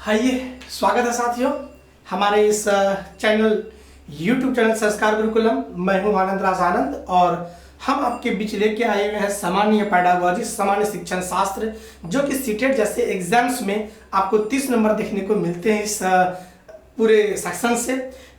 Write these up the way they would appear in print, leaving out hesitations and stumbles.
हाइए, स्वागत है साथियों हमारे इस चैनल YouTube चैनल संस्कार गुरुकुलम। मैं हूं आनंद राज आनंद और हम आपके बीच लेके आए हुए हैं सामान्य पेडागोजी, सामान्य शिक्षण शास्त्र, जो कि सीटेट जैसे एग्जाम्स में आपको 30 नंबर देखने को मिलते हैं इस पूरे सेक्शन से।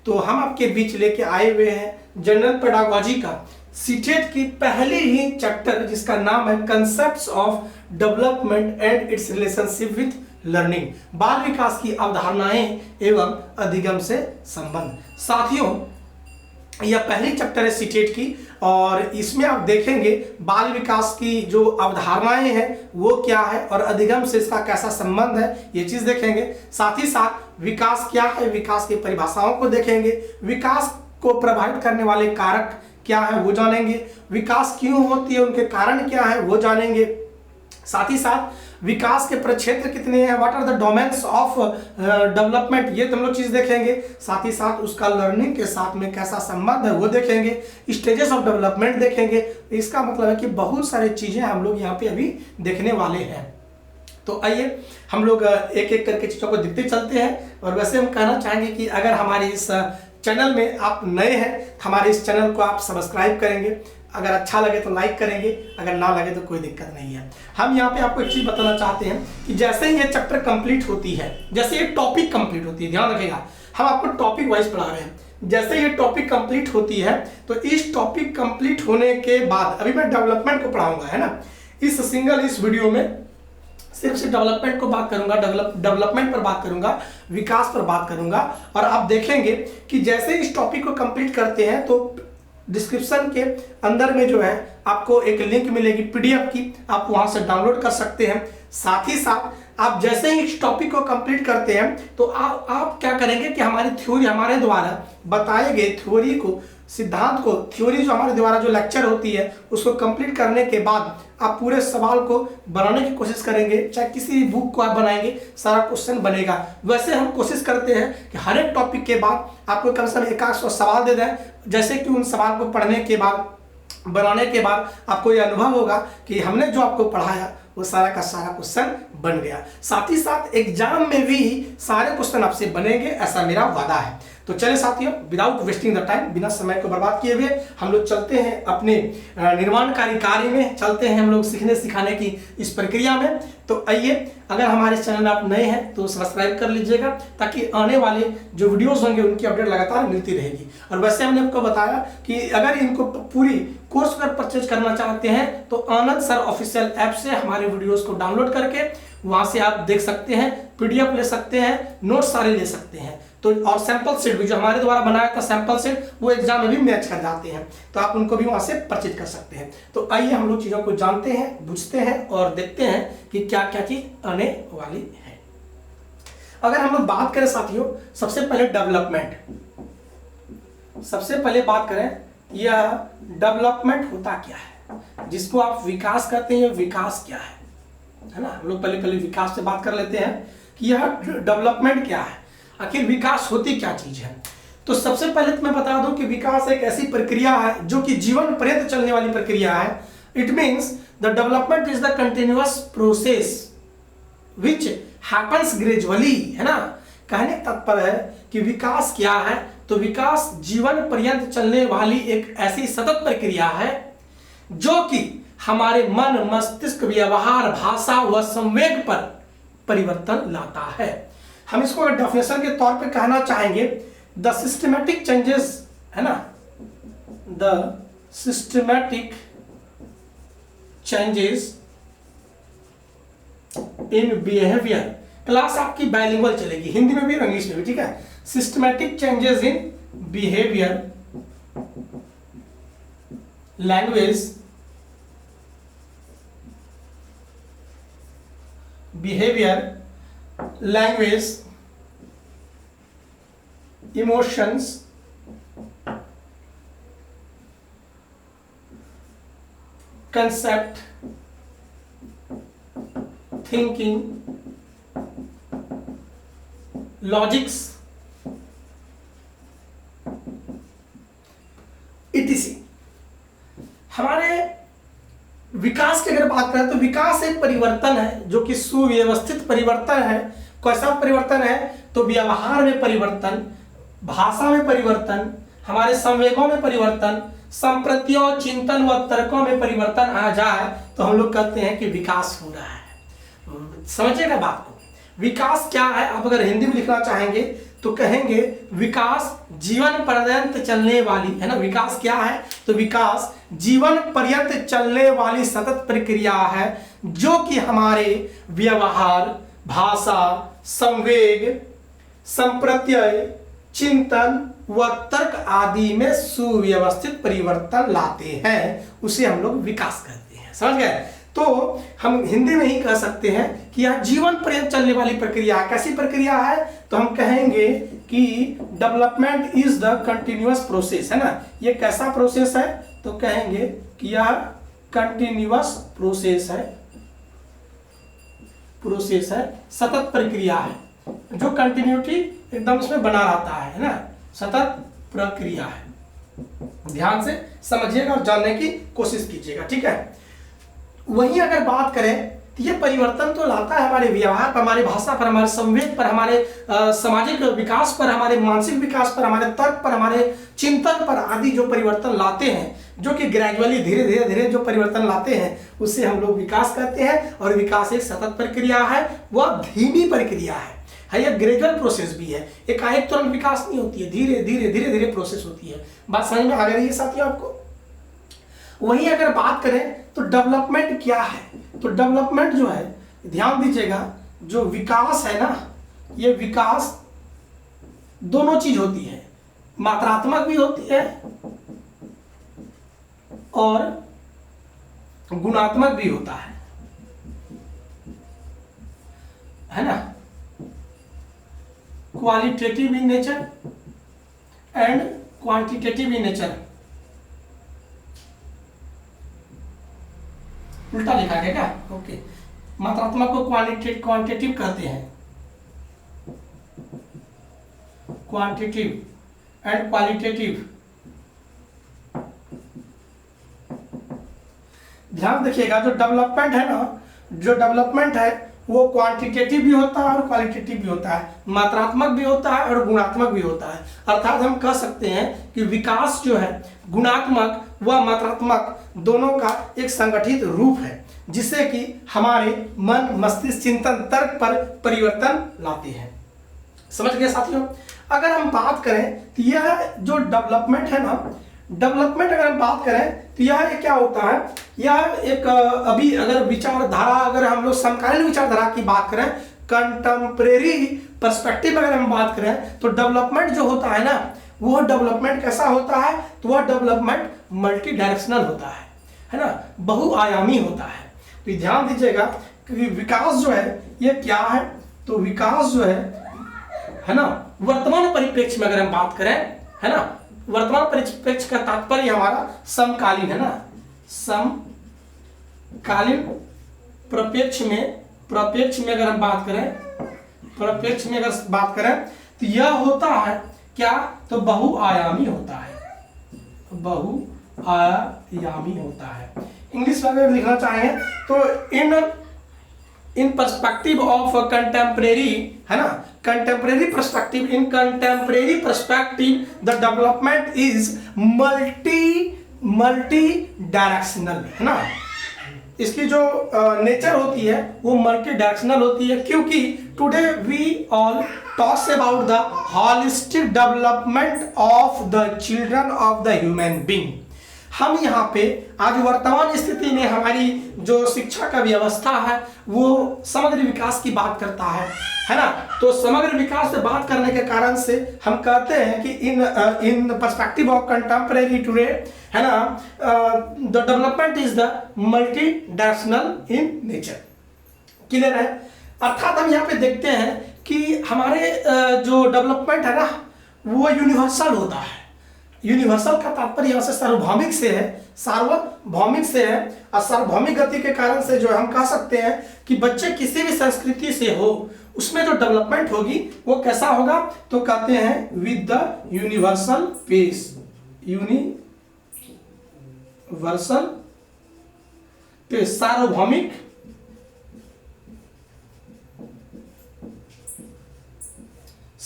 तो हम आपके बीच लेके आए हुए हैं जनरल पेडागोजी का सीटेट की पहली ही चैप्टर, जिसका नाम है concepts of development and it's relationship with learning, बाल विकास की अवधारणाएं एवं अधिगम से संबंध। साथियों, यह पहली चैप्टर है सीटेट की और इसमें आप देखेंगे बाल विकास की जो अवधारणाएं हैं वो क्या है और अधिगम से इसका कैसा संबंध है, ये चीज देखेंगे। साथ ही साथ विकास क्या है, विकास की परिभाषाओं को देखेंगे, विकास को प्रभावित करने वाले कारक क्या है वो जानेंगे, विकास क्यों होती है, उनके कारण क्या है वो जानेंगे। साथ ही साथ विकास के प्रक्षेत्र कितने हैं, what are the domains of development, ये हम लोग चीज देखेंगे। साथ ही साथ उसका लर्निंग के साथ में कैसा संबंध है वो देखेंगे, स्टेजेस ऑफ डेवलपमेंट देखेंगे। इसका मतलब है कि बहुत सारी चीजें हम लोग यहाँ पे अभी देखने वाले हैं। तो आइए हम लोग एक एक करके चीजों को देखते चलते हैं। और वैसे हम कहना चाहेंगे कि अगर हमारे इस चैनल में आप नए हैं, हमारे इस चैनल को आप सब्सक्राइब करेंगे, अगर अच्छा लगे तो लाइक करेंगे, अगर ना लगे तो कोई दिक्कत नहीं है। हम यहाँ पे आपको एक चीज बताना चाहते हैं कि जैसे ही ये चैप्टर कंप्लीट होती है, जैसे ये टॉपिक कंप्लीट होती है, ध्यान रखिएगा हम आपको टॉपिक वाइज पढ़ा रहे हैं। जैसे ये टॉपिक कंप्लीट होती है तो इस टॉपिक कंप्लीट होने के बाद, अभी मैं डेवलपमेंट को पढ़ाऊंगा, है ना, इस वीडियो में सिर्फ डेवलपमेंट को बात करूंगा, डेवलपमेंट पर बात करूंगा, विकास पर बात करूंगा। और आप देखेंगे कि जैसे इस टॉपिक को कंप्लीट करते हैं तो डिस्क्रिप्शन के अंदर में जो है आपको एक लिंक मिलेगी पीडीएफ की, आप वहां से डाउनलोड कर सकते हैं। साथ ही साथ आप जैसे ही इस टॉपिक को कंप्लीट करते हैं तो आप क्या करेंगे कि हमारी थ्योरी, हमारे द्वारा बताए गए थ्योरी को, सिद्धांत को, थ्योरी जो हमारे द्वारा जो लेक्चर होती है उसको कंप्लीट करने के बाद आप पूरे सवाल को बनाने की कोशिश करेंगे। चाहे किसी भी बुक को आप बनाएंगे, सारा क्वेश्चन बनेगा। वैसे हम कोशिश करते हैं कि हर एक टॉपिक के बाद आपको कम से कम 100 सवाल दे दें, जैसे कि उन सवाल को पढ़ने के बाद, बनाने के बाद आपको यह अनुभव होगा कि हमने जो आपको पढ़ाया वो सारा का सारा क्वेश्चन बन गया। साथ ही साथ एग्जाम में भी सारे क्वेश्चन आपसे बनेंगे, ऐसा मेरा वादा है। तो चलिए साथियों, विदाउट वेस्टिंग द टाइम, बिना समय को बर्बाद किए हुए हम लोग चलते हैं अपने निर्माणकारी कार्य में, चलते हैं हम लोग सीखने सिखाने की इस प्रक्रिया में। तो आइए, अगर हमारे चैनल में आप नए हैं तो सब्सक्राइब कर लीजिएगा ताकि आने वाले जो वीडियोस होंगे उनकी अपडेट लगातार मिलती रहेगी। और वैसे हमने आपको बताया कि अगर इनको पूरी कोर्स अगर परचेज करना चाहते हैं तो आनंद सर ऑफिशियल ऐप से हमारे वीडियोस को डाउनलोड करके वहां से आप देख सकते हैं, पीडीएफ ले सकते हैं, नोट्स सारे ले सकते हैं। तो और सैंपल सेट भी जो हमारे द्वारा बनाया था सैंपल सेट, वो एग्जाम में भी मैच कर जाते हैं, तो आप उनको भी वहां से परचेज कर सकते हैं। तो आइए हम लोग चीजों को जानते हैं, बुझते हैं और देखते हैं कि क्या क्या चीज आने वाली है। अगर हम लोग बात करें साथियों, सबसे पहले डेवलपमेंट, सबसे पहले बात करें यह डेवलपमेंट होता क्या है, जिसको आप विकास कहते हैं, विकास क्या है ना। हम लोग पहले विकास से बात कर लेते हैं कि यह डेवलपमेंट क्या है, आखिर विकास होती क्या चीज है। तो सबसे पहले तो मैं बता दूं कि विकास एक ऐसी प्रक्रिया है जो कि जीवन पर्यंत चलने वाली प्रक्रिया है। It means the development is the continuous process which happens gradually, है ना। कहने का तात्पर्य है कि विकास क्या है, तो विकास जीवन पर्यंत चलने वाली एक ऐसी सतत प्रक्रिया है जो कि हमारे मन, मस्तिष्क, व्यवहार, भाषा व संवेग पर परिवर्तन लाता है। हम इसको अगर डेफिनेशन के तौर पे कहना चाहेंगे, द सिस्टमैटिक चेंजेस, है ना, the systematic changes in behaviour, class आपकी बाइलिंगुअल चलेगी, हिंदी में भी और इंग्लिश में भी, ठीक है। Systematic changes in behaviour, language, language, emotions, concept, thinking, logics, etc. हमारे विकास की अगर बात करें तो विकास एक परिवर्तन है जो कि सुव्यवस्थित परिवर्तन है, कैसा परिवर्तन है? तो व्यवहार में परिवर्तन, भाषा में परिवर्तन, हमारे संवेगों में परिवर्तन, संप्रत्यों, चिंतन व तर्कों में परिवर्तन आ जाए तो हम लोग कहते हैं कि विकास हो रहा है। समझिएगा बात को। विकास क्या है? आप अगर हिंदी में लिखना चाहेंगे तो कहेंगे विकास जीवन पर्यंत चलने वाली, है ना। विकास क्या है? तो विकास जीवन पर्यंत चलने वाली सतत प्रक्रिया है जो कि हमारे व्यवहार, भाषा, संवेग, संप्रत्यय, चिंतन व तर्क आदि में सुव्यवस्थित परिवर्तन लाते हैं, उसे हम लोग विकास कहते हैं। समझ गए? तो हम हिंदी में ही कह सकते हैं कि यह जीवन पर्यंत चलने वाली प्रक्रिया है। कैसी प्रक्रिया है? तो हम कहेंगे कि development is the continuous process, है ना। ये कैसा प्रोसेस है? तो कहेंगे कि यह कंटिन्यूअस प्रोसेस है, सतत प्रक्रिया है, जो कंटिन्यूटी एकदम इसमें बना रहता है ना, सतत प्रक्रिया है। ध्यान से समझिएगा और जानने की कोशिश कीजिएगा, ठीक है। वहीं अगर बात करें तो ये परिवर्तन तो लाता है हमारे व्यवहार पर, हमारे भाषा पर, हमारे संवेग पर, हमारे सामाजिक विकास पर, हमारे मानसिक विकास पर, हमारे तर्क पर, हमारे चिंतन पर आदि जो परिवर्तन लाते हैं, जो कि ग्रेजुअली धीरे धीरे जो परिवर्तन लाते हैं, उसे हम लोग विकास कहते हैं। और विकास एक सतत प्रक्रिया है, वह धीमी प्रक्रिया है, यह ग्रेजुअल प्रोसेस भी है। एकाएक तुरंत विकास नहीं होती है, धीरे धीरे प्रोसेस होती है। बात समझ में आ गई है साथियों आपको? वहीं अगर बात करें तो डेवलपमेंट क्या है? तो डेवलपमेंट जो है, ध्यान दीजिएगा, जो विकास है ना, ये विकास दोनों चीज होती है, मात्रात्मक भी होती है और गुणात्मक भी होता है ना। Qualitative in nature and quantitative in nature. उल्टा लिखा गया क्या? ओके। मात्रात्मक को क्वांटिटेटिव कहते हैं, क्वांटिटिव एंड क्वालिटेटिव। ध्यान देखिएगा, जो डेवलपमेंट है ना, जो डेवलपमेंट है वो क्वांटिटेटिव भी होता है और क्वालिटेटिव भी होता है, मात्रात्मक भी होता है और गुणात्मक भी होता है। अर्थात हम कह सकते हैं कि विकास जो है गुणात्मक व मात्रात्मक दोनों का एक संगठित रूप है, जिससे कि हमारे मन, मस्तिष्क, चिंतन, तर्क पर परिवर्तन लाते हैं। समझ गए साथियों? अगर हम बात करें तो यह जो डेवलपमेंट है ना, डेवलपमेंट अगर हम बात करें तो यह क्या होता है? यह एक अभी अगर विचारधारा, अगर हम लोग समकालीन विचारधारा की बात करें, कंटेम्परेरी पर्सपेक्टिव अगर हम बात करें, तो डेवलपमेंट जो होता है ना, वो डेवलपमेंट कैसा होता है? तो वह डेवलपमेंट मल्टी डायरेक्शनल होता है ना, बहुआयामी होता है। तो ध्यान दीजिएगा कि विकास जो है ये क्या है? तो विकास जो है ना, वर्तमान परिप्रेक्ष्य में अगर हम बात करें, है ना, वर्तमान परिप्रेक्ष्य का तात्पर्य हमारा समकालीन, है ना, समकालीन प्रपेक्ष में अगर हम बात करें, प्रपेक्ष्य में अगर बात करें तो यह होता है क्या? तो बहुआयामी होता है, बहुआयामी होता है। इंग्लिश में अगर लिखना चाहें तो इन पर्सपेक्टिव ऑफ कंटेम्परेरी, है ना, contemporary perspective, in contemporary perspective the development is multi directional, है ना। इसकी जो नेचर होती है वो मल्टी डायरेक्शनल होती है, क्योंकि today we all talks about the holistic development of the children of the human being. हम यहाँ पे आज वर्तमान स्थिति में हमारी जो शिक्षा का व्यवस्था है वो समग्र विकास की बात करता है ना। तो समग्र विकास से बात करने के कारण से हम कहते हैं कि in perspective of contemporary today, है ना, the development is the multi directional in nature. Clear है? अर्थात हम यहाँ पे देखते हैं कि हमारे जो डेवलपमेंट है ना वो यूनिवर्सल होता है। यूनिवर्सल का तात्पर्य यहाँ से सार्वभौमिक से है, सार्वभौमिक से है। और सार्वभौमिक गति के कारण से जो हम कह सकते हैं कि बच्चे किसी भी संस्कृति से हो उसमें जो डेवलपमेंट होगी वो कैसा होगा? तो कहते हैं with the universal pace, universal pace, सार्वभौमिक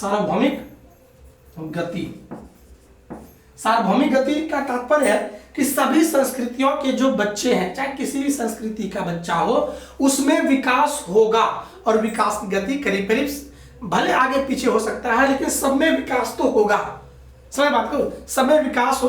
सार्वभौमिक गति। सार्वभौमिक गति का तात्पर्य है कि सभी संस्कृतियों के जो बच्चे हैं, चाहे किसी भी संस्कृति का बच्चा हो, उसमें विकास होगा और विकास की गति करीब करीब भले आगे पीछे हो सकता है, लेकिन सब में विकास तो होगा। समझ बात को, सब में विकास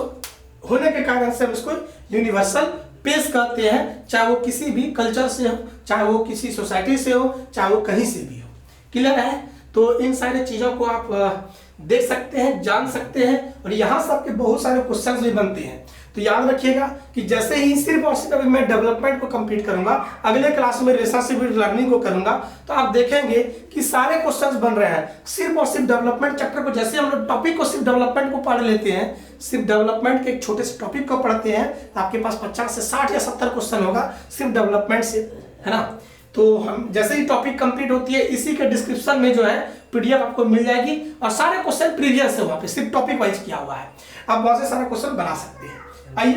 होने के कारण से हम उसको यूनिवर्सल पेश करते हैं, चाहे वो किसी भी कल्चर से हो, चाहे वो किसी सोसाइटी से हो, चाहे वो कहीं से भी हो। क्लियर है? तो इन सारी चीज़ों को आप देख सकते हैं, जान सकते हैं, और यहाँ से आपके बहुत सारे क्वेश्चंस भी बनते हैं। तो याद रखिएगा कि जैसे ही सिर्फ और सिर्फ मैं डेवलपमेंट को कंप्लीट करूंगा, अगले क्लास में रिलेशनशिप लर्निंग को करूंगा, तो आप देखेंगे कि सारे क्वेश्चंस बन रहे हैं सिर्फ और सिर्फ डेवलपमेंट चैप्टर को। जैसे हम लोग टॉपिक को सिर्फ डेवलपमेंट को पढ़ लेते हैं, सिर्फ डेवलपमेंट के एक छोटे से टॉपिक को पढ़ते हैं, तो आपके पास 50 से 60 या 70 क्वेश्चन होगा सिर्फ डेवलपमेंट से, है ना। तो हम जैसे ही टॉपिक कंप्लीट होती है, इसी के डिस्क्रिप्शन में जो है पीडीएफ आपको मिल जाएगी, और सारे क्वेश्चन प्रीवियस है, वहाँ पे सिर्फ टॉपिक वाइज किया हुआ है, आप वहाँ से सारा क्वेश्चन बना सकते हैं। आइए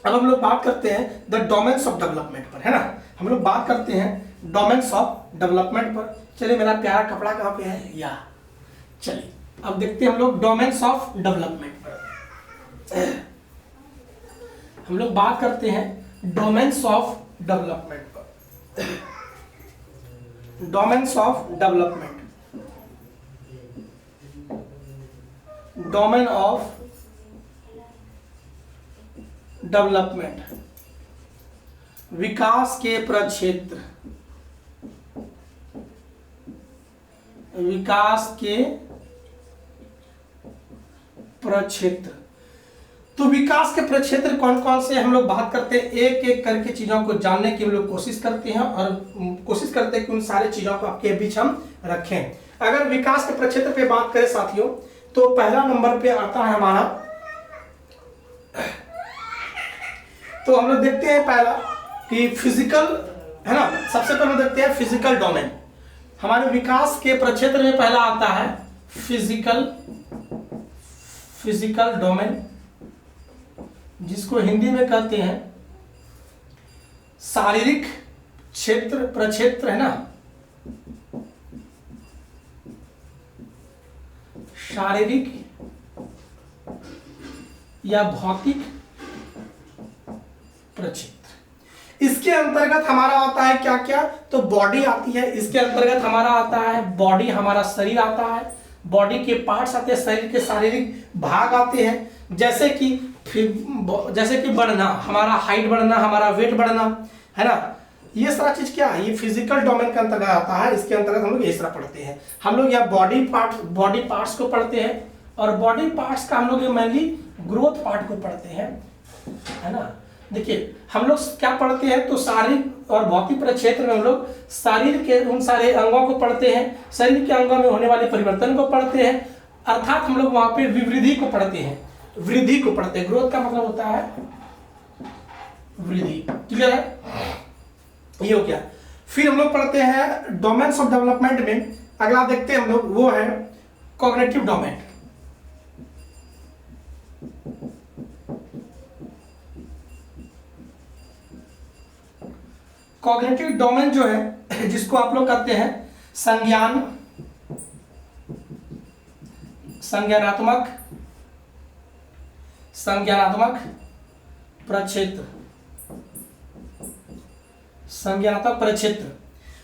अब हम लोग बात करते हैं द डोमेन्स ऑफ डेवलपमेंट पर, है ना। हम लोग बात करते हैं डोमेन्स ऑफ डेवलपमेंट पर। चलिए, मेरा प्यारा कपड़ा कहाँ पे है, या चलिए अब देखते हैं हम लोग डोमेन्स ऑफ डेवलपमेंट पर। हम लोग बात करते हैं डोमेन्स ऑफ डेवलपमेंट पर। Domains of development, domain of development, विकास के प्रक्षेत्र, विकास के प्रक्षेत्र। तो विकास के प्रक्षेत्र कौन कौन से हम लोग बात करते हैं, एक एक करके चीजों को जानने की हम लोग कोशिश करते हैं, और कोशिश करते हैं कि उन सारे चीजों को आपके बीच हम रखें। अगर विकास के प्रक्षेत्र पे बात करें साथियों, तो पहला नंबर पे आता है हमारा, तो हम लोग देखते हैं पहला कि फिजिकल, है ना। सबसे पहले देखते हैं फिजिकल डोमेन। हमारे विकास के प्रक्षेत्र में पहला आता है फिजिकल डोमेन, जिसको हिंदी में कहते हैं शारीरिक क्षेत्र, प्रक्षेत्र, है ना। शारीरिक या भौतिक प्रक्षेत्र। इसके अंतर्गत हमारा आता है क्या क्या, तो बॉडी आती है। इसके अंतर्गत हमारा आता है बॉडी, हमारा शरीर आता है, बॉडी के पार्ट्स आते हैं, शरीर के शारीरिक भाग आते हैं, जैसे कि बढ़ना, हमारा हाइट बढ़ना, हमारा वेट बढ़ना, है ना। ये सारा चीज क्या है, ये फिजिकल डोमेन के अंतर्गत आता है। इसके अंतर्गत हम लोग ये सारा पढ़ते हैं। हम लोग यहाँ बॉडी पार्ट्स को पढ़ते हैं, और बॉडी पार्ट्स का हम लोग मेनली ग्रोथ पार्ट को पढ़ते हैं, है ना। देखिए हम लोग क्या पढ़ते हैं, तो शारीरिक और भौतिक प्रक्षेत्र में हम लोग शरीर के उन सारे अंगों को पढ़ते हैं, शरीर के अंगों में होने वाले परिवर्तन को पढ़ते हैं, अर्थात हम लोग वहां पे विवृद्धि को पढ़ते हैं, वृद्धि को पढ़ते हैं। ग्रोथ का मतलब होता है वृद्धि। क्लियर है, ये हो गया। फिर हम लोग पढ़ते हैं डोमेन्स ऑफ डेवलपमेंट में, अगला देखते हैं हम लोग, वो है कॉग्निटिव डोमेन। कॉग्निटिव डोमेन जो है, जिसको आप लोग कहते हैं संज्ञानात्मक प्रक्षेत्र, संज्ञानात्मक प्रक्षेत्र।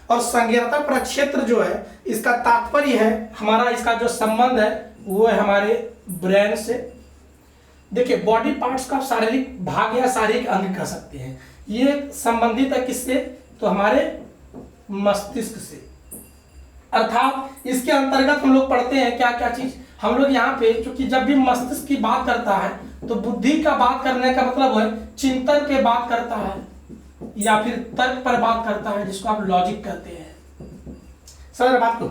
और संज्ञानात्मक प्रक्षेत्र जो है, इसका तात्पर्य है, हमारा इसका जो संबंध है वो है हमारे ब्रेन से। देखिए बॉडी पार्ट्स का शारीरिक भाग या शारीरिक अंग कह सकते हैं। ये संबंधित है किससे, तो हमारे मस्तिष्क से। अर्थात इसके अंतर्गत हम लोग पढ़ते हैं क्या क्या चीज, हम लोग यहाँ पे, क्योंकि जब भी मस्तिष्क की बात करता है तो बुद्धि का बात करने का मतलब है चिंतन पे बात करता है, या फिर तर्क पर बात करता है, जिसको आप लॉजिक कहते हैं। समझ रहे बात को।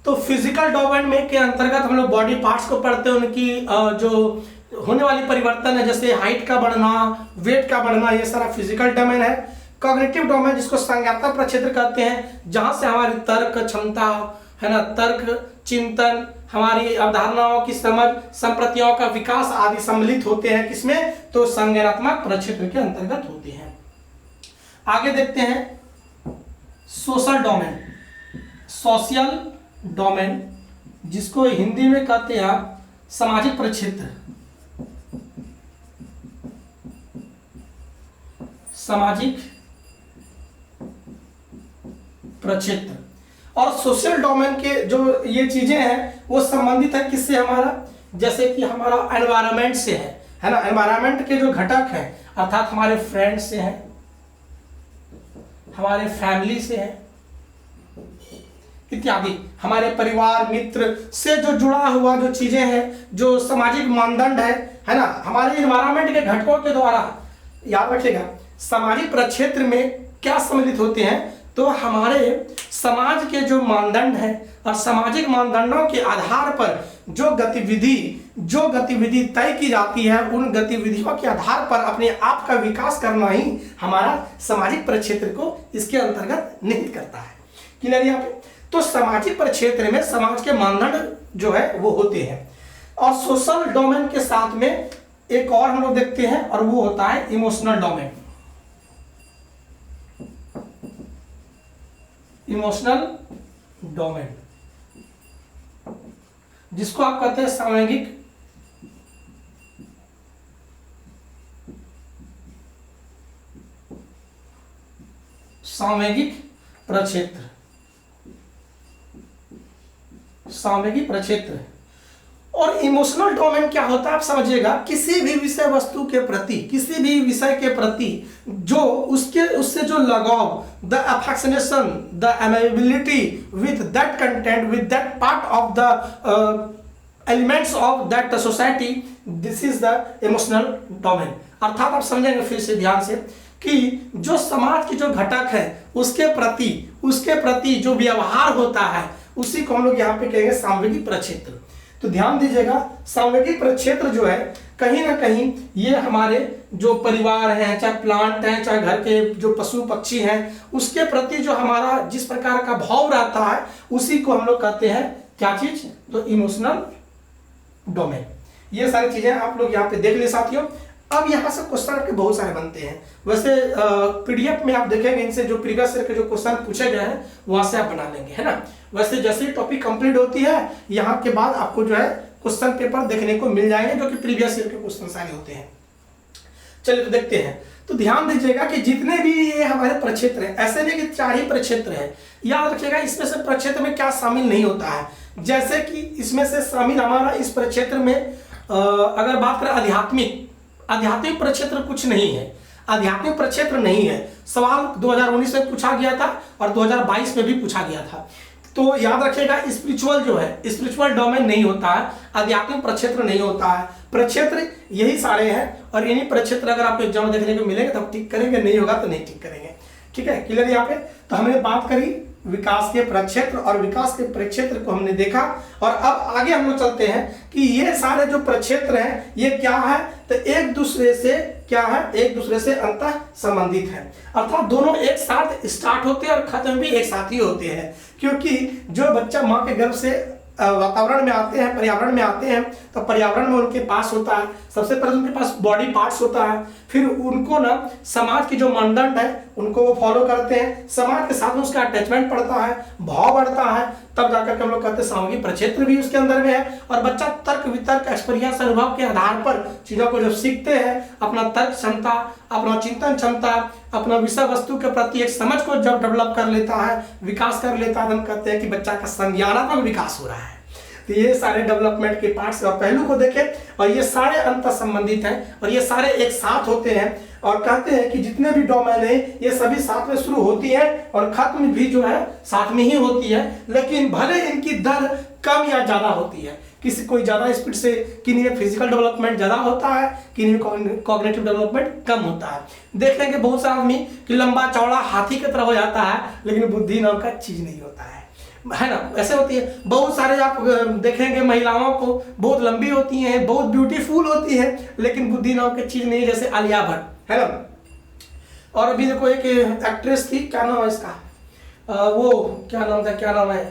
तो फिजिकल डोमेन में के अंतर्गत हम लोग बॉडी पार्ट्स को पढ़ते हैं, उनकी जो होने वाली परिवर्तन है, जैसे हाइट का बढ़ना, वेट का बढ़ना, ये सारा फिजिकल डोमेन है। कॉग्निटिव डोमेन, जिसको संज्ञानात्मक प्रक्षेत्र कहते हैं, जहां से हमारी तर्क क्षमता, है ना, तर्क, चिंतन, हमारी अवधारणाओं की समझ, संप्रतियों का विकास आदि सम्मिलित होते हैं। किसमें, तो संज्ञानात्मक प्रक्षेत्र के अंतर्गत होते हैं। आगे देखते हैं सोशल डोमेन। सोशल डोमेन जिसको हिंदी में कहते हैं सामाजिक प्रक्षेत्र, सामाजिक प्रक्षेत्र। और सोशल डोमेन के जो ये चीजें हैं वो संबंधित है किससे, हमारा जैसे कि हमारा एनवायरनमेंट से है ना, एनवायरनमेंट के जो घटक हैं अर्थात हमारे फ्रेंड से हैं, हमारे फैमिली से है इत्यादि, हमारे परिवार मित्र से जो जुड़ा हुआ जो चीजें हैं, जो सामाजिक मानदंड है ना, हमारे एनवायरनमेंट के घटकों के द्वारा। याद रखिएगा सामाजिक प्रक्षेत्र में क्या सम्मिलित होते हैं, तो हमारे समाज के जो मानदंड है और सामाजिक मानदंडों के आधार पर जो गतिविधि तय की जाती है, उन गतिविधियों के आधार पर अपने आप का विकास करना ही हमारा सामाजिक प्रक्षेत्र को इसके अंतर्गत निहित करता है। क्लियर यहाँ पे? तो सामाजिक प्रक्षेत्र में समाज के मानदंड जो है वो होते हैं। और सोशल डोमेन के साथ में एक और हम लोग देखते हैं और वो होता है इमोशनल डोमेन। इमोशनल डोमेन जिसको आप कहते हैं सामूहिक प्रक्षेत्र, सामूहिक प्रक्षेत्र। और इमोशनल डोमेन क्या होता है आप समझिएगा, किसी भी विषय वस्तु के प्रति, किसी भी विषय के प्रति जो उससे जो लगाव, the affectionation, the amiability with that content, with that part of the elements of that society, this is the emotional domain. अर्थात आप समझेंगे फिर से ध्यान से कि जो समाज के जो घटक है उसके प्रति जो व्यवहार होता है उसी को हम लोग यहाँ पे कहेंगे सामूहिक प्रक्षेत्र। तो ध्यान दीजिएगा सामूहिक प्रक्षेत्र जो है कहीं ना कहीं ये हमारे जो परिवार हैं, चाहे प्लांट हैं, चाहे घर के जो पशु पक्षी हैं, उसके प्रति जो हमारा जिस प्रकार का भाव रहता है उसी को हम लोग कहते हैं क्या चीज, तो इमोशनल डोमेन। ये सारी चीजें आप लोग यहाँ पे देख ले साथियों। अब यहाँ से क्वेश्चन आपके बहुत सारे बनते हैं। वैसे पीडीएफ में आप देखेंगे इनसे जो प्रीवियस ईयर के जो क्वेश्चन पूछे गए हैं वहां से आप बना लेंगे, है ना। वैसे जैसे ही टॉपिक कंप्लीट होती है यहाँ के बाद आपको जो है क्वेश्चन पेपर देखने को मिल जाएंगे जो कि प्रीवियस ईयर के क्वेश्चन सारे होते हैं। चलिए तो देखते हैं। तो ध्यान दीजिएगा कि जितने भी ये हमारे प्रक्षेत्र हैं, ऐसे नहीं कि 4 ही प्रक्षेत्र है, याद रखिएगा इसमें से प्रक्षेत्र में क्या शामिल नहीं होता है। जैसे कि इसमें से शामिल हमारा इस प्रक्षेत्र में अगर बात करें आध्यात्मिक प्रक्षेत्र कुछ नहीं है, आध्यात्मिक प्रक्षेत्र नहीं है। सवाल 2019 में पूछा गया था और 2022 में भी पूछा गया था। तो याद रखिएगा स्पिरिचुअल जो है, स्पिरिचुअल डोमेन नहीं होता है, आध्यात्मिक प्रक्षेत्र नहीं होता है। प्रक्षेत्र यही सारे हैं और इन्हीं प्रक्षेत्र अगर आपको एग्जाम देखने को मिलेंगे तब टिक करेंगे, नहीं होगा तो नहीं टिक करेंगे। ठीक है, क्लियर यहाँ पे। तो हमने बात करी विकास के प्रक्षेत्र और विकास के प्रक्षेत्र को हमने देखा। और अब आगे हम लोग चलते हैं कि ये सारे जो प्रक्षेत्र हैं ये क्या है, तो एक दूसरे से क्या है, एक दूसरे से अंतः संबंधित है। अर्थात दोनों एक साथ स्टार्ट होते हैं और खत्म भी एक साथ ही होते हैं। क्योंकि जो बच्चा माँ के गर्भ से वातावरण में आते हैं, पर्यावरण में आते हैं, तो पर्यावरण में उनके पास होता है सबसे पहले उनके पास बॉडी पार्ट्स होता है, फिर उनको ना समाज की जो मानदंड है उनको वो फॉलो करते हैं, समाज के साथ में उसका अटैचमेंट बढ़ता है, भाव बढ़ता है, तब जाकर हम लोग कहते हैं सामूहिक प्रक्षेत्र भी उसके अंदर में है। और बच्चा तर्क वितर्क एक्सपीरियंस अनुभव के आधार पर चीजों को जब सीखते हैं, अपना तर्क क्षमता, अपना चिंतन क्षमता, अपना विषय वस्तु के प्रति एक समझ को जब डेवलप कर लेता है, विकास कर लेता है, हम कहते हैं कि बच्चा का संज्ञानात्मक विकास हो रहा है। तो ये सारे डेवलपमेंट के पार्ट्स और पहलू को देखें और ये सारे अंतर संबंधित हैं और ये सारे एक साथ होते हैं। और कहते हैं कि जितने भी डोमेन है ये सभी साथ में शुरू होती है और खत्म भी जो है साथ में ही होती है, लेकिन भले इनकी दर कम या ज्यादा होती है। किसी कोई ज्यादा स्पीड से, किन्हीं में फिजिकल डेवलपमेंट ज्यादा होता है, किन्हीं में कॉग्निटिव डेवलपमेंट कम होता है। देखेंगे बहुत सारा आदमी कि लंबा चौड़ा हाथी की तरह हो जाता है लेकिन बुद्धि नाम का चीज नहीं होता है ना। ऐसे होती है। बहुत सारे आप देखेंगे महिलाओं को बहुत लंबी होती हैं, बहुत ब्यूटीफुल होती हैं, लेकिन बुद्धि नाम की चीज नहीं है, जैसे आलिया भट्ट है ना। और अभी देखो एक एक्ट्रेस थी, क्या नाम है इसका, वो क्या नाम था, क्या नाम है,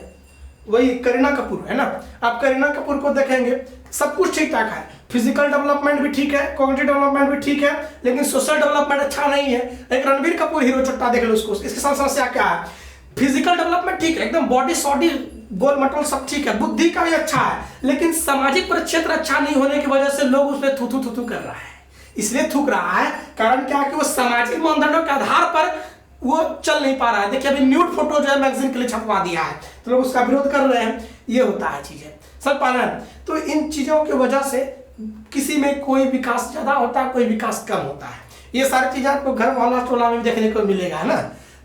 वही करीना कपूर है ना। आप करीना कपूर को देखेंगे सब कुछ ठीक ठाक है, फिजिकल डेवलपमेंट भी ठीक है, कॉग्निटिव डेवलपमेंट भी ठीक है, लेकिन सोशल डेवलपमेंट अच्छा नहीं है। एक रणबीर कपूर हीरो चुट्टा देख लो उसको, इसके साथ समस्या क्या है, फिजिकल डेवलपमेंट ठीक है, एकदम बॉडी सॉडी गोल मटोल सब ठीक है, बुद्धि का भी अच्छा है, लेकिन सामाजिक परिक्षेत्र अच्छा नहीं होने की वजह से लोग उस पर थू थू कर रहा है। इसलिए थूक रहा है, कारण क्या कि वो सामाजिक मानदंडों के आधार पर वो चल नहीं पा रहा है। देखिए अभी न्यूड फोटो जो है मैगजीन के लिए छपवा दिया है, तो लोग उसका विरोध कर रहे हैं। ये होता है चीजें, सब पालन। तो इन चीजों की वजह से किसी में कोई विकास ज्यादा होता है, कोई विकास कम होता है। ये सारी चीजें आपको घर मोहल्ला टोला में देखने को मिलेगा, है ना।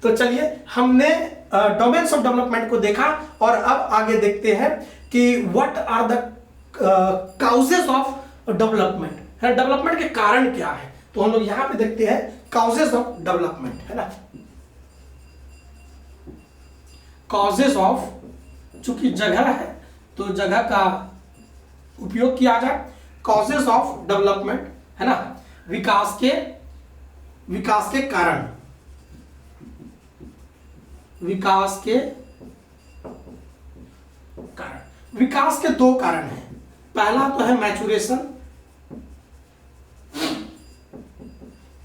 तो चलिए हमने डोमेन्स ऑफ डेवलपमेंट को देखा, और अब आगे देखते हैं कि what are the causes of development, है डेवलपमेंट के कारण क्या है। तो हम लोग यहां पे देखते हैं काउजेस ऑफ डेवलपमेंट, है ना। काउजेस ऑफ, चूंकि जगह है तो जगह का उपयोग किया जाए। काउजेस ऑफ डेवलपमेंट, है ना, विकास के कारण, विकास के कारण। विकास के दो कारण हैं। पहला तो है मैचुरेशन,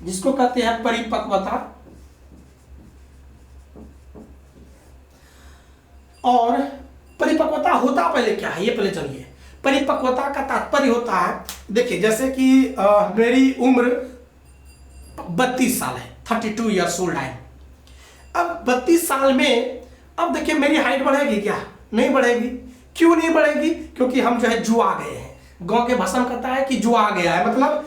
जिसको कहते हैं परिपक्वता, और परिपक्वता होता पहले क्या है ये पहले चलिए। परिपक्वता का तात्पर्य होता है, देखिए जैसे कि मेरी उम्र 32 साल है, 32 ईयर्स ओल्ड है। अब 32 साल में अब देखिए मेरी हाइट बढ़ेगी क्या? नहीं बढ़ेगी। क्यों नहीं बढ़ेगी? क्योंकि हम जो है जुआ गए हैं। गांव के भाषा में कहता है कि जुआ गया है, मतलब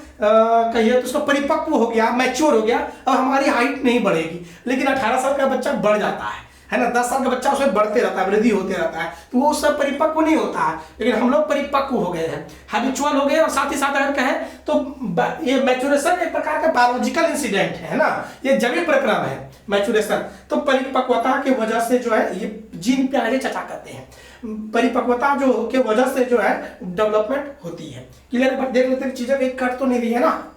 कहिए तो उसका परिपक्व हो गया, मैच्योर हो गया। अब हमारी हाइट नहीं बढ़ेगी, लेकिन 18 साल का बच्चा बढ़ जाता है ना। 10 साल का बच्चा उसमें बढ़ते रहता है, वृद्धि होते रहता है, तो वो उससे परिपक्व नहीं होता है। लेकिन हम लोग परिपक्व हो गए हैं, हैबिचुअल हो गए। और साथ ही साथ अगर कहें तो ये मैच्योरेशन एक प्रकार का बायोलॉजिकल इंसिडेंट है ना, ये जैविक प्रक्रम है मैच्योरेशन। तो परिपक्वता की वजह से जो है ये जीन पे आगे चर्चा करते हैं। परिपक्वता जो के वजह से जो है डेवलपमेंट होती है। क्लियर है? देख लेते हैं चीजें कहीं कट तो नहीं रही है ना।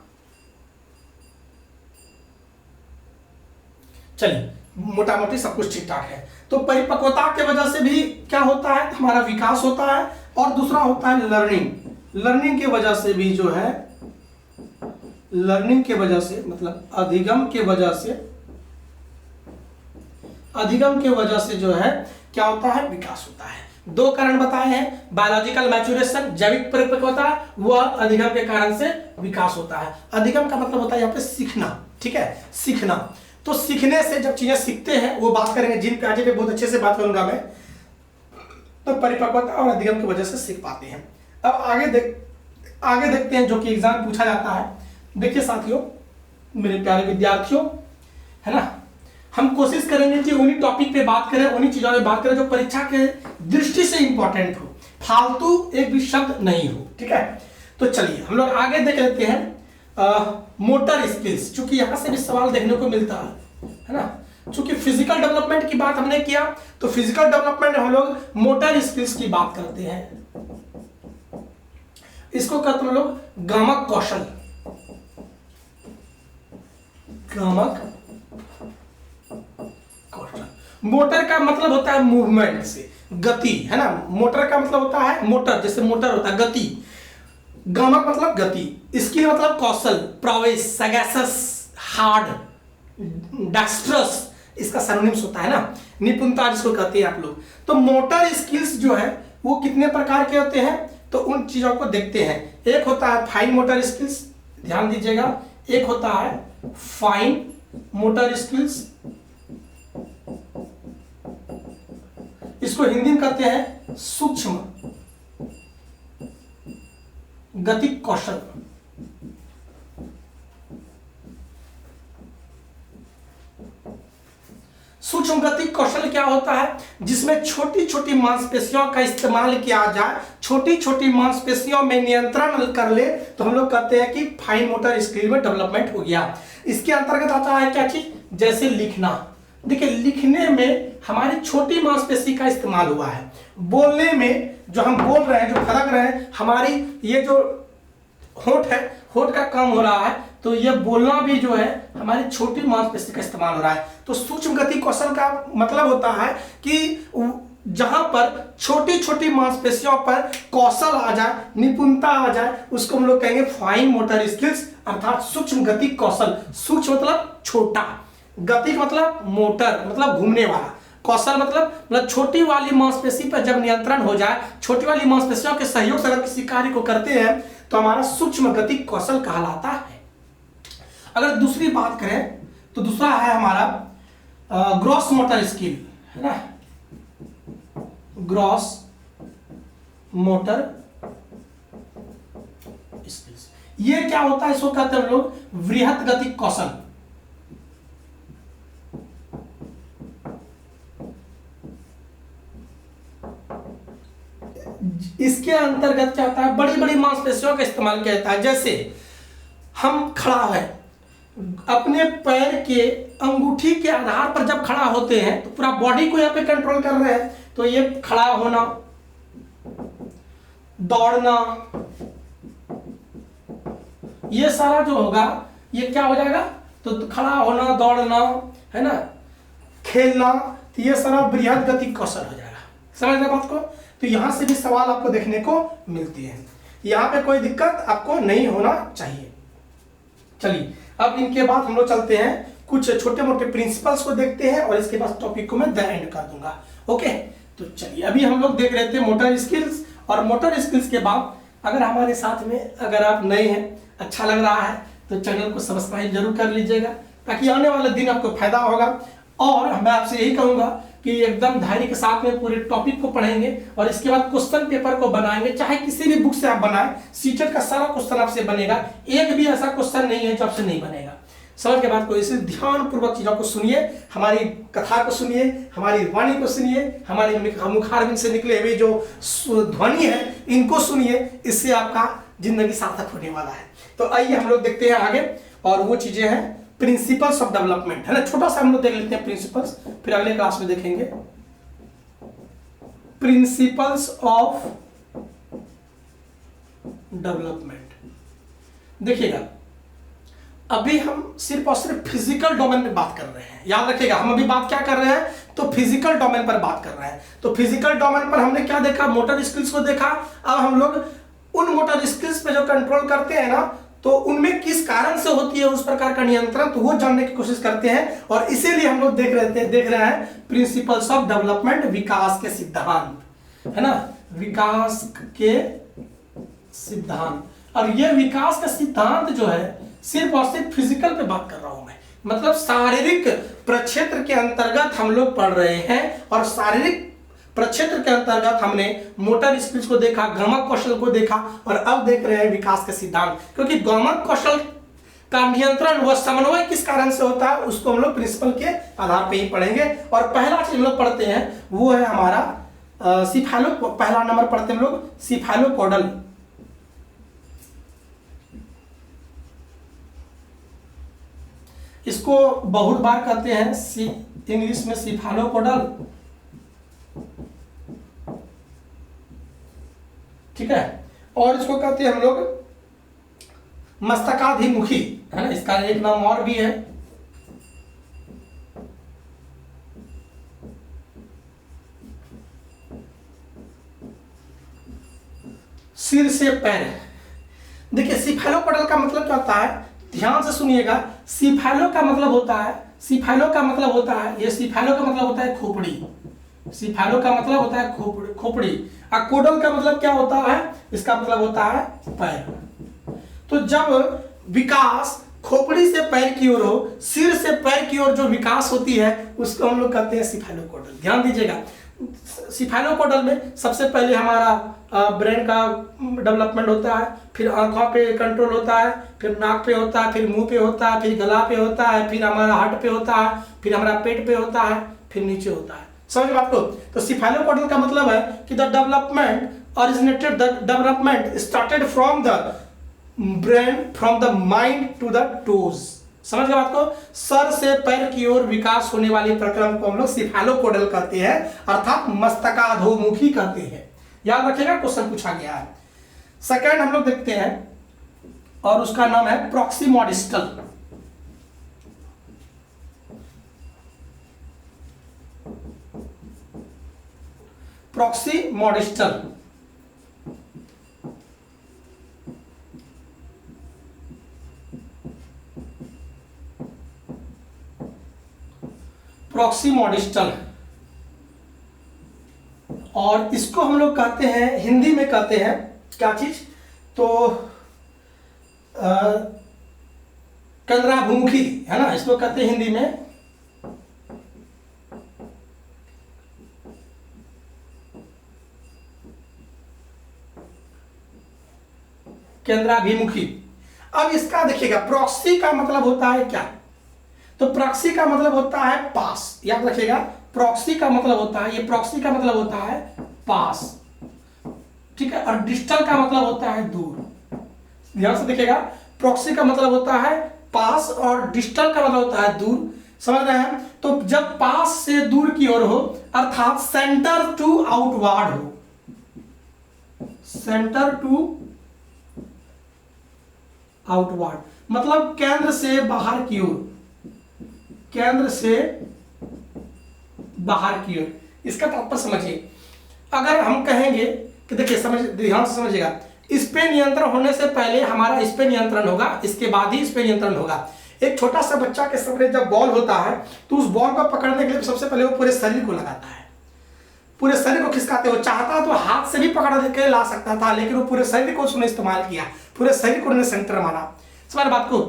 चलिए मोटा मोटी सब कुछ ठीक ठाक है। तो परिपक्वता के वजह से भी क्या होता है, हमारा विकास होता है। और दूसरा होता है लर्निंग। लर्निंग की वजह से भी जो है, लर्निंग के वजह से मतलब अधिगम के वजह से, अधिगम के वजह से जो है क्या होता है, विकास होता है। दो कारण बताए हैं, बायोलॉजिकल मैच्योरेशन, जैविक परिपक्वता, वह अधिगम के कारण से विकास होता है। अधिगम का मतलब होता है यहाँ पे सीखना, ठीक है, सीखना। तो सीखने से जब चीजें सीखते हैं, वो बात करेंगे जिन पे, आज पे बहुत अच्छे से बात करूंगा मैं। तो परिपक्वता और अधिगम की वजह से सीख पाते हैं। अब आगे देखते हैं जो कि एग्जाम पूछा जाता है। देखिए साथियों, मेरे प्यारे विद्यार्थियों, है ना, हम कोशिश करेंगे कि उन्हीं टॉपिक पे बात करें, उन्हीं चीजों पे बात करें जो परीक्षा के दृष्टि से इंपॉर्टेंट हो, फालतू एक भी शब्द नहीं हो, ठीक है। तो चलिए हम लोग आगे देख लेते हैं मोटर स्किल्स, चूंकि यहां से भी सवाल देखने को मिलता है ना। चूंकि फिजिकल डेवलपमेंट की बात हमने किया, तो फिजिकल डेवलपमेंट हम लोग मोटर स्किल्स की बात करते हैं। इसको कहते हैं लोग गामक कौशल। गामक कौशल, मोटर का मतलब होता है मूवमेंट से, गति, है ना। मोटर का मतलब होता है मोटर, जैसे मोटर होता है गति। गामक मतलब गति, स्किल मतलब कौशल, प्रवेश, सगैसस, हार्ड, डेक्स्ट्रस, इसका सिनोनिम्स होता है ना, निपुणता जिसको कहते हैं आप लोग। तो मोटर स्किल्स जो है वो कितने प्रकार के होते हैं, तो उन चीजों को देखते हैं। एक होता है फाइन मोटर स्किल्स, ध्यान दीजिएगा, एक होता है फाइन मोटर स्किल्स, इसको हिंदी में कहते हैं सूक्ष्म गति कौशल। सूक्ष्म गति कौशल क्या होता है, जिसमें छोटी छोटी मांसपेशियों का इस्तेमाल किया जाए, छोटी छोटी मांसपेशियों में नियंत्रण कर ले, तो हम लोग कहते हैं कि फाइन मोटर स्किल में डेवलपमेंट हो गया। इसके अंतर्गत आता है क्या चीज, जैसे लिखना। देखिए लिखने में हमारी छोटी मांसपेशी का इस्तेमाल हुआ है। बोलने में जो हम बोल रहे हैं, जो फड़क रहे हैं, हमारी ये जो होंठ है, होंठ का काम हो रहा है, तो ये बोलना भी जो है हमारी छोटी मांसपेशी का इस्तेमाल हो रहा है। तो सूक्ष्म गति कौशल का मतलब होता है कि जहां पर छोटी छोटी मांसपेशियों पर कौशल आ जाए, निपुणता आ जाए, उसको हम लोग कहेंगे फाइन मोटर स्किल्स, अर्थात सूक्ष्म गति कौशल। सूक्ष्म मतलब छोटा, गति मतलब मोटर मतलब घूमने वाला, कौशल मतलब छोटी वाली मांसपेशी पर जब नियंत्रण हो जाए, छोटी वाली मांसपेशियों के सहयोग से अगर किसी कार्य को करते हैं तो हमारा सूक्ष्म गति कौशल कहलाता है। अगर दूसरी बात करें तो दूसरा है हमारा ग्रॉस मोटर स्किल, है ना, ग्रॉस मोटर स्किल्स। ये क्या होता है, इसको कहते हैं हम लोग वृहत गति कौशल। इसके अंतर्गत क्या होता है, बड़ी बड़ी मांसपेशियों का इस्तेमाल किया जाता है। जैसे हम खड़ा है, अपने पैर के अंगूठी के आधार पर जब खड़ा होते हैं तो पूरा बॉडी को यहाँ पे कंट्रोल कर रहे हैं, तो ये खड़ा होना, दौड़ना, ये सारा जो होगा ये क्या हो जाएगा, तो खड़ा होना, दौड़ना, है ना, खेलना, तो ये सारा बृहद गति कौशल हो जाएगा। समझ रहे बात को? तो यहां से भी सवाल आपको देखने को मिलती है, यहां पे कोई दिक्कत आपको नहीं होना चाहिए। चलिए अब इनके बाद हम लोग चलते हैं, कुछ छोटे मोटे प्रिंसिपल्स को देखते हैं और इसके बाद टॉपिक को मैं द एंड कर दूंगा। ओके, तो चलिए अभी हम लोग देख रहे थे मोटर स्किल्स, और मोटर स्किल्स के बाद अगर हमारे साथ में अगर आप नए हैं, अच्छा लग रहा है तो चैनल को सब्सक्राइब जरूर कर लीजिएगा, ताकि आने वाले दिन आपको फायदा होगा। और मैं आपसे यही कहूंगा कि एकदम धैर्य के साथ में पूरे टॉपिक को पढ़ेंगे और इसके बाद क्वेश्चन पेपर को बनाएंगे, चाहे किसी भी बुक से आप बनाएं, सीटेट का सारा क्वेश्चन आपसे बनेगा, एक भी ऐसा क्वेश्चन नहीं है जो आपसे नहीं बनेगा। समझ के बाद को इसे ध्यान पूर्वक चीजों को सुनिए, हमारी कथा को सुनिए, हमारी वाणी को सुनिए, हमारे मुखारबिंद से निकले हुए जो ध्वनि है इनको सुनिए, इससे आपका जिंदगी सार्थक होने वाला है। तो आइए हम लोग देखते हैं आगे, और वो चीजें हैं प्रिंसिपल्स ऑफ डेवलपमेंट, है ना। छोटा सा हम लोग देख लेते हैं प्रिंसिपल्स, फिर अगले क्लास में देखेंगे प्रिंसिपल्स ऑफ डेवलपमेंट। देखिएगा अभी हम सिर्फ और सिर्फ फिजिकल डोमेन में बात कर रहे हैं, याद रखिएगा हम अभी बात क्या कर रहे हैं, तो फिजिकल डोमेन पर बात कर रहे हैं। तो फिजिकल डोमेन पर हमने क्या देखा, मोटर स्किल्स को देखा। अब हम लोग उन मोटर स्किल्स पे जो कंट्रोल करते हैं ना, तो उनमें किस कारण से होती है उस प्रकार का नियंत्रण, तो वो जानने की कोशिश करते हैं। और इसीलिए हम लोग देख रहे हैं प्रिंसिपल्स ऑफ डेवलपमेंट, विकास के सिद्धांत, है ना, विकास के सिद्धांत। और ये विकास का सिद्धांत जो है सिर्फ और सिर्फ फिजिकल पे बात कर रहा हूं मैं, मतलब शारीरिक प्रक्षेत्र के अंतर्गत हम लोग पढ़ रहे हैं। और शारीरिक प्रक्षेत्र के अंतर्गत हमने मोटर स्किल्स को देखा, गमक कौशल को देखा, और अब देख रहे हैं विकास के सिद्धांत। क्योंकि गमक कौशल का नियंत्रण व समन्वय किस कारण से होता है उसको हम लोग प्रिंसिपल के आधार पे ही पढ़ेंगे। और पहला चीज हम लोग पढ़ते हैं वो है हमारा पहला नंबर पढ़ते हैं हम लोग सिफेलोपोडल। इसको बहुत बार कहते हैं इंग्लिश में सिफेलोपोडल, ठीक है। और इसको कहते हैं हम लोग मस्तकाधिमुखी, है ना, इसका एक नाम और भी है। सिर से पैर। देखिए सिफेलोपोडल का मतलब क्या होता है, ध्यान से सुनिएगा। सिफेलो का मतलब होता है, सिफेलो का मतलब होता है, ये सिफेलो का मतलब होता है खोपड़ी, सिफेलो का मतलब होता है खोपड़ी। और कोडल का मतलब क्या होता है, इसका मतलब होता है पैर। तो जब विकास खोपड़ी से पैर की ओर हो, सिर से पैर की ओर जो विकास होती है उसको हम लोग कहते हैं सिफेलोपोडल। ध्यान दीजिएगा, सिफेलोपोडल में सबसे पहले हमारा ब्रेन का डेवलपमेंट होता है, फिर आंखों पे कंट्रोल होता है, फिर नाक पे होता है, फिर मुंह पे होता है, फिर गला पे होता है, फिर हमारा हार्ट पे होता है, फिर हमारा पेट पे होता है, फिर नीचे होता है। समझ में आपको? तो सिफेलोपोडल का मतलब है कि the development originated, the development started from the brain, from the mind to the toes. समझ गए बात को? सर से पैर की ओर विकास होने वाले प्रक्रम को हम लोग सिफेलोपोडल कहते हैं, अर्थात मस्तकाधोमुखी कहते हैं। याद रखिएगा, क्वेश्चन पूछा गया है। सेकंड हम लोग देखते हैं और उसका नाम है प्रॉक्सिमोडिस्टल। प्रॉक्सिमोडिस्टल प्रॉक्सिमोडिस्टल और इसको हम लोग कहते हैं, हिंदी में कहते हैं क्या चीज, तो केंद्राभिमुखी है ना, इसको कहते हैं हिंदी में केंद्राभिमुखी। अब इसका देखिएगा, प्रॉक्सी का मतलब होता है क्या, तो प्रॉक्सी का मतलब होता है पास, याद रखिएगा, प्रॉक्सी का मतलब होता है, ये प्रॉक्सी का मतलब होता है पास, ठीक है, और डिस्टल का मतलब होता है दूर। ध्यान से देखिएगा, प्रॉक्सी का मतलब होता है पास और डिस्टल का मतलब होता है दूर, समझ रहे हैं। तो जब पास से दूर की ओर हो, अर्थात सेंटर टू आउटवर्ड हो, सेंटर टू आउटवर्ड मतलब केंद्र से बाहर की ओर, केंद्र से बाहर की ओर, इसका तात्पर्य समझिए। अगर हम कहेंगे कि देखिए, समझ, ध्यान से समझिएगा, इस पे नियंत्रण होने से पहले हमारा इस पे नियंत्रण होगा, इसके बाद ही इस पे नियंत्रण होगा। एक छोटा सा बच्चा के सामने जब बॉल होता है तो उस बॉल को पकड़ने के लिए सबसे पहले वो पूरे शरीर को लगाता है, पूरे शरीर को खिसकाते हो, चाहता तो हाथ से भी पकड़ के ला सकता था, लेकिन वो पूरे शरीर को उसने इस्तेमाल किया, पूरे शरीर को उन्होंने सेंटर माना, समझ बात को।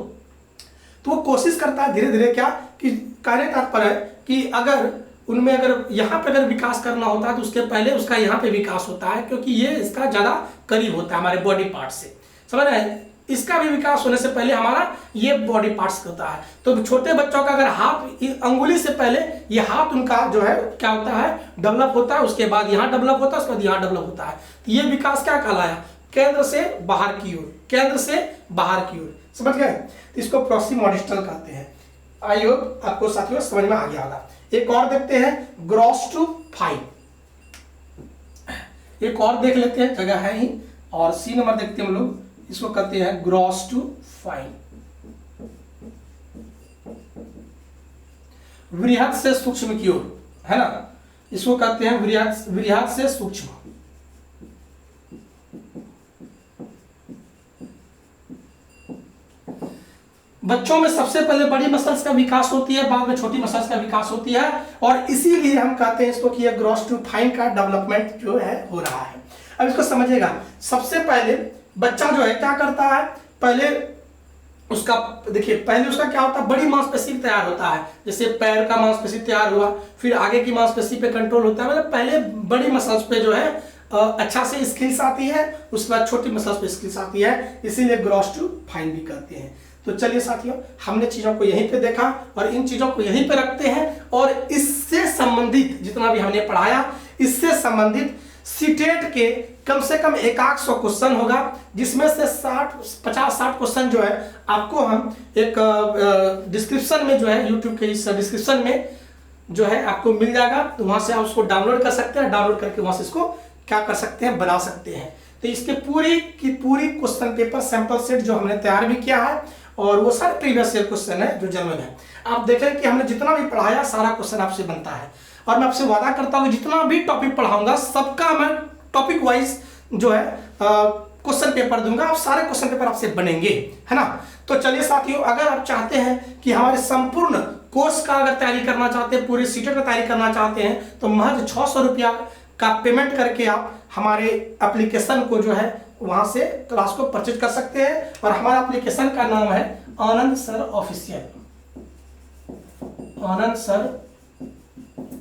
तो वो कोशिश करता है धीरे धीरे, क्या कि कहने का तात्पर्य है कि अगर उनमें अगर यहाँ पे अगर विकास करना होता है तो उसके पहले उसका यहाँ पे विकास होता है, क्योंकि ये इसका ज्यादा करीब होता है हमारे बॉडी पार्ट से, समझ रहे हैं। इसका भी विकास होने से पहले हमारा ये बॉडी पार्ट्स होता है। तो छोटे बच्चों का अगर हाथ, अंगुली से पहले ये हाथ उनका जो है क्या होता है, डेवलप होता है, उसके बाद यहाँ डेवलप होता है, उसके बाद यहाँ डेवलप होता है। तो ये विकास क्या कहलाया, केंद्र से बाहर की ओर, केंद्र से बाहर की ओर, समझ गए। तो इसको प्रॉक्सिम और डिस्टल कहते हैं। आई होप आपको साथियों समझ में आ गया होगा। एक और देखते हैं, ग्रॉस टू फाइन, एक और देख लेते हैं, जगह है ही, और सी नंबर देखते हैं हम लोग, इसको कहते हैं ग्रॉस टू फाइन। वृहद से सूक्ष्म की ओर, है ना, इसको कहते हैं वृहद से सूक्ष्म। बच्चों में सबसे पहले बड़ी मसल्स का विकास होती है, बाद में छोटी मसल्स का विकास होती है, और इसीलिए हम कहते हैं इसको कि ये ग्रॉस टू फाइन का डेवलपमेंट जो है हो रहा है। अब इसको समझिएगा, सबसे पहले बच्चा जो है क्या करता है, पहले उसका देखिए, पहले उसका क्या होता है, बड़ी मांसपेशी तैयार होता है, जैसे पैर का मांसपेशी तैयार हुआ, फिर आगे की मांसपेशी पे कंट्रोल होता है, मतलब पहले बड़ी मसल्स पे जो है अच्छा से स्किल्स आती है, उसके बाद छोटी मसल्स पे स्किल्स आती है, इसीलिए ग्रॉस टू फाइन भी कहते हैं। तो चलिए साथियों, हमने चीजों को यहीं पे देखा और इन चीजों को यहीं पे रखते हैं, और इससे संबंधित जितना भी हमने पढ़ाया, इससे संबंधित सीटेट के कम से कम 100 क्वेश्चन होगा, जिसमें से 50-60 क्वेश्चन जो है आपको हम एक डिस्क्रिप्शन में जो है, यूट्यूब के इस डिस्क्रिप्शन में जो है आपको मिल जाएगा, तो वहां से आप उसको डाउनलोड कर सकते हैं, डाउनलोड करके वहां से इसको क्या कर सकते हैं, बना सकते हैं। तो इसके पूरी की पूरी क्वेश्चन पेपर सैंपल सेट जो हमने तैयार भी किया है, और वो सारे प्रीवियस ईयर क्वेश्चन है जो जनरल है। आप देखें कि हमने जितना भी पढ़ाया सारा क्वेश्चन आपसे बनता है, और मैं आपसे वादा करता हूँ कि जितना भी टॉपिक पढ़ाऊंगा सबका मैं टॉपिक वाइज जो है क्वेश्चन पेपर दूंगा, आप सारे क्वेश्चन पेपर आपसे बनेंगे, है ना। तो चलिए साथियों, अगर आप चाहते हैं कि हमारे संपूर्ण कोर्स का अगर तैयारी करना चाहते हैं, पूरे सीटेट का तैयारी करना चाहते हैं, तो महज 600 रुपया का पेमेंट करके आप हमारे एप्लीकेशन को जो है वहां से क्लास को परचेज कर सकते हैं। और हमारा एप्लीकेशन का नाम है आनंद सर ऑफिशियल, आनंद सर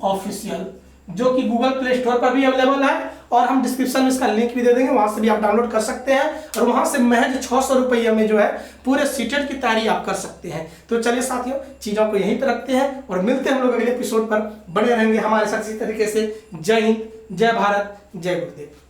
ऑफिशियल, जो कि गूगल प्ले स्टोर पर भी अवेलेबल है, और हम डिस्क्रिप्शन में इसका लिंक भी दे देंगे, वहां से भी आप डाउनलोड कर सकते हैं, और वहां से महज 600 रुपये में जो है पूरे सीटेट की तैयारी आप कर सकते हैं। तो चलिए साथियों, चीजों को यहीं पर रखते हैं और मिलते हैं हम लोग अगले एपिसोड पर, बने रहेंगे हमारे साथ इसी तरीके से। जय हिंद, जय भारत, जय गुरुदेव।